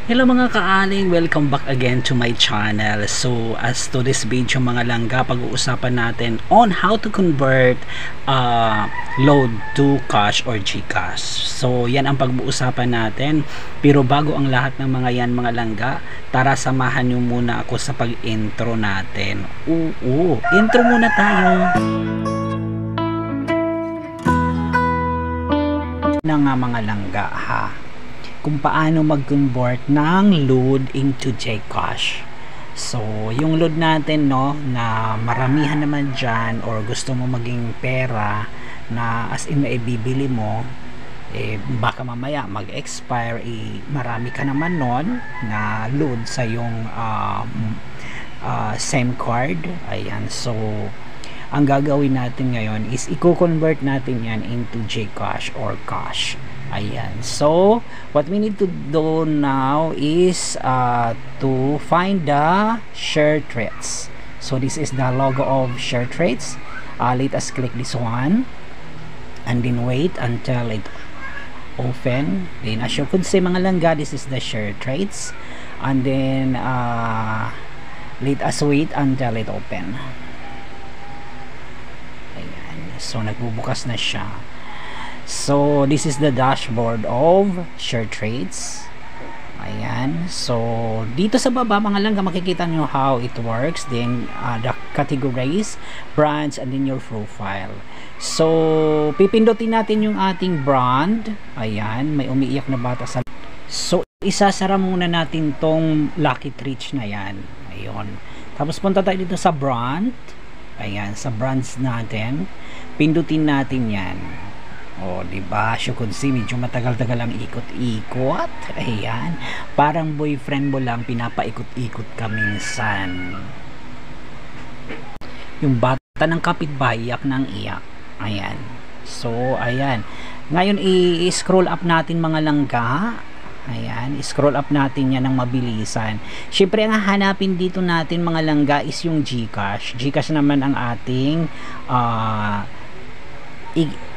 Hello mga kaaling, welcome back again to my channel. So as to this video mga langga, pag-uusapan natin on how to convert load to cash or GCash. So yan ang pag-uusapan natin. Pero bago ang lahat ng mga yan mga langga, tara samahan nyo muna ako sa pag-intro natin. Intro muna tayo. Na nga mga langga ha, kung paano mag-convert ng load into GCash. So, yung load natin no, na maramihan naman dyan or gusto mo maging pera na as in maibibili mo, baka mamaya mag-expire, marami ka naman nun na load sa yung SIM card. Ayan, so ang gagawin natin ngayon is i-convert natin yan into GCash or cash. Ayan, so what we need to do now is to find the share trades. So this is the logo of share trades. Let us click this one and then wait until it open. Then as you could see mga langga, this is the share trades, and then let us wait until it open. Ayan, so nagbubukas na siya. So this is the dashboard of share trades. Ayan, so dito sa baba mga langga makikita nyo how it works, then the categories, brands, and then your profile. So pipindutin natin yung ating brand. Ayan, may umiiyak na bata sa... So isasara muna natin tong Lucky Treats na yan. Ayun, tapos punta tayo dito sa brand. Ayan, sa brands natin, pindutin natin yan. O, diba? As you could see, medyo matagal-tagal ang ikot-ikot. Ayan. Parang boyfriend mo lang, pinapaikot-ikot ka minsan. Yung bata ng kapitbahay, iyak ng iyak. Ayan. So, ayan. Ngayon, i-scroll up natin mga langga. Ayan. I-scroll up natin yan ng mabilisan. Siyempre, ang hanapin dito natin mga langga is yung GCash. GCash naman ang ating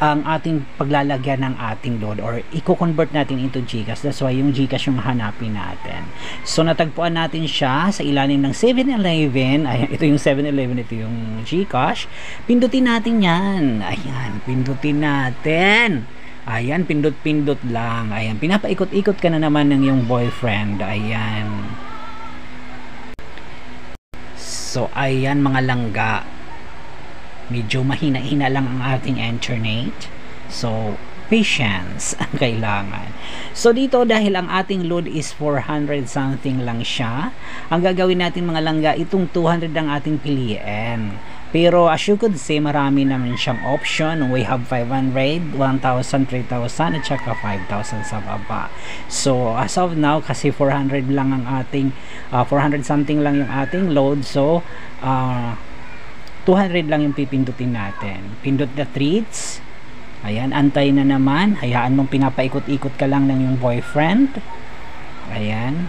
ang ating paglalagyan ng ating load or i-convert natin into GCash. That's why yung GCash yung hanapin natin. So natagpuan natin siya sa ilalim ng 7-Eleven. Ayan, ito yung 7-Eleven, ito yung GCash. Pindutin natin yan. Ayan, pindutin natin. Ayan, pindot-pindot lang. Ayan, pinapaikot-ikot ka na naman ng yung boyfriend. Ayan. So ayan mga langga, medyo mahina-hina lang ang ating internet, so patience ang kailangan. So dito, dahil ang ating load is 400 something lang siya, ang gagawin natin mga langga, itong 200 ang ating piliin. Pero as you could see, marami naman siyang option. We have 500, 1,000, 3,000 at saka 5,000 sa baba. So as of now, kasi 400 lang ang ating 400 something lang yung ating load, so 200 lang yung pipindutin natin. Pindot the treats. Ayan, antay na naman. Hayaan mong pinapaikot-ikot ka lang ng yung boyfriend. Ayan.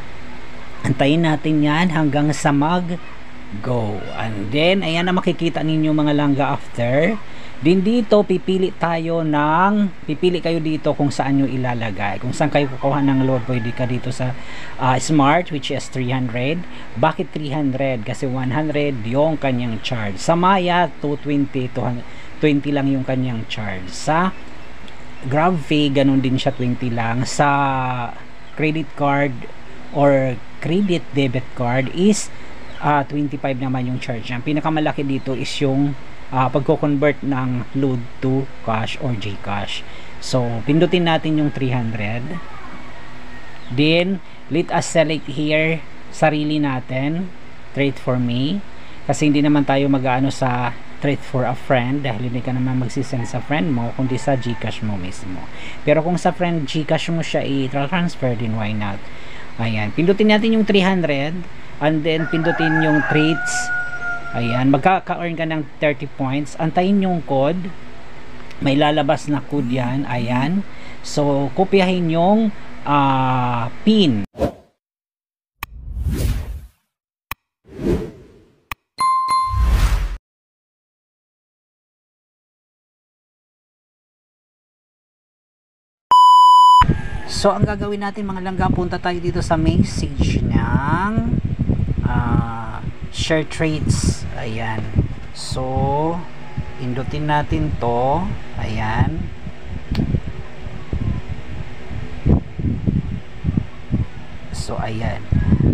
Antayin natin yan hanggang sa mag-go. And then, ayan na makikita ninyo mga langga after. Din dito, pipili kayo dito kung saan nyo ilalagay. Kung saan kayo kukuha ng load, pwede ka dito sa Smart, which is 300. Bakit 300? Kasi 100 yung kanyang charge. Sa Maya, 220, 220 lang yung kanyang charge. Sa GrabFee, ganun din siya, 20 lang. Sa credit card or credit debit card is 25 naman yung charge niya. Pinakamalaki dito is yung pagko-convert ng load to cash or GCash. So pindutin natin yung 300, then let us select here sarili natin, trade for me, kasi hindi naman tayo mag-aano sa trade for a friend dahil hindi ka naman magsisend sa friend mo kundi sa GCash mo mismo. Pero kung sa friend GCash mo siya i-transfer, din why not. Ayan, pindutin natin yung 300 and then pindutin yung trades. Ayan, magkaka-earn ka ng 30 points. Antayin yung code. May lalabas na code yan. Ayan. So, kopyahin yung PIN. So, ang gagawin natin mga langga, punta tayo dito sa message ng share trades. Ayan. So, pindutin natin to. Ayan. So, ayan.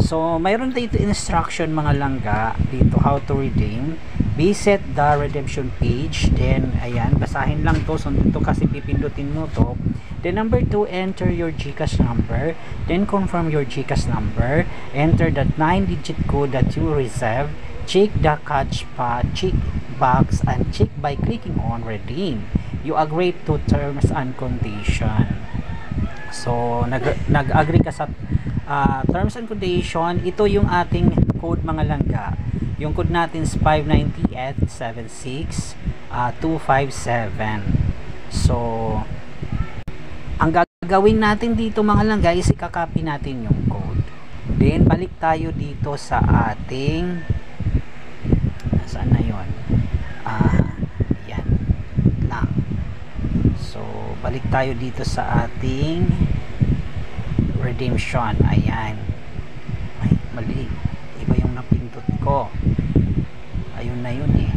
So, mayroon dito instruction mga langga dito how to redeem. Visit the redemption page. Then, ayan, basahin lang to. So, dito kasi pipindutin mo to. Then, number 2, enter your GCash number. Then, confirm your GCash number. Enter that 9-digit code that you reserve. Check the catch check box and check by clicking on redeem. You agree to terms and condition. So, nag-agree ka sa terms and condition. Ito yung ating code mga langga. Yung code natin is 59876 257. So, ang gagawin natin dito mga langga is ikakopy natin yung code. Then, balik tayo dito sa ating saan na yun? Yan lang. So, balik tayo dito sa ating redemption. Ayan. Ay, mali. Iba yung napindot ko. Ayun na yun eh.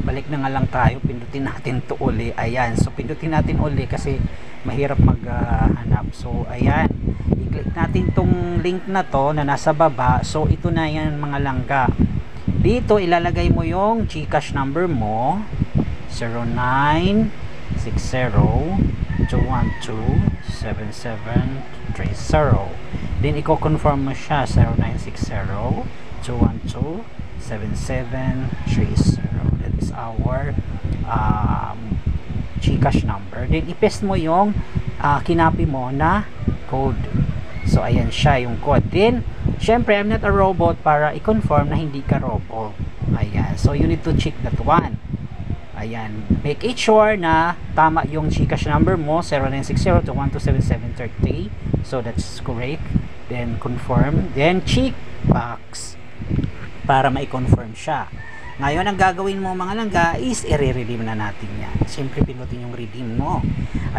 Balik na nga lang tayo. Pindutin natin to uli. Ayan. So, pindutin natin uli kasi mahirap maghanap. So, ayan. I-click natin tong link na to na nasa baba. So, ito na yan mga langga. Dito, ilalagay mo yung GCash number mo. 0960-212-7730. Then, i-confirm mo siya. 0960-212-7730. That is our GCash number. Then, i-paste mo yung kinapi mo na code. So, ayan siya yung code. Then, syempre, I'm not a robot para i-confirm na hindi ka robot. Ayan. So, you need to check that one. Ayan. Make it sure na tama yung GCash number mo, 0960-212-7730. So, that's correct. Then, confirm. Then, check box para ma-confirm siya. Ngayon, ang gagawin mo mga langga is i-redeem na natin yan. Siyempre, pinutin yung redeem mo.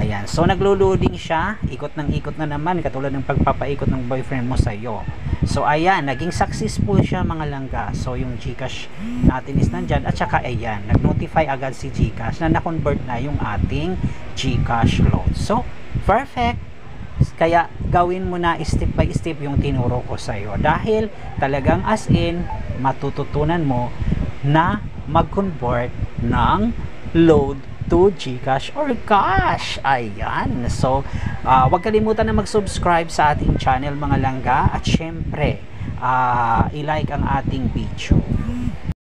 Ayan. So, naglo-loading siya. Ikot ng ikot na naman. Katulad ng pagpapaikot ng boyfriend mo sa'yo. So, ayan. Naging successful siya mga langga. So, yung GCash natin is nandyan. At saka, ayan. Nag-notify agad si GCash na na-convert na yung ating GCash load. So, perfect. Kaya, gawin mo na step by step yung tinuro ko sa'yo. Dahil, talagang as in, matututunan mo na mag-convert ng load to GCash or cash. Ayan. So, huwag kalimutan na mag-subscribe sa ating channel mga langga at syempre, i-like ang ating video.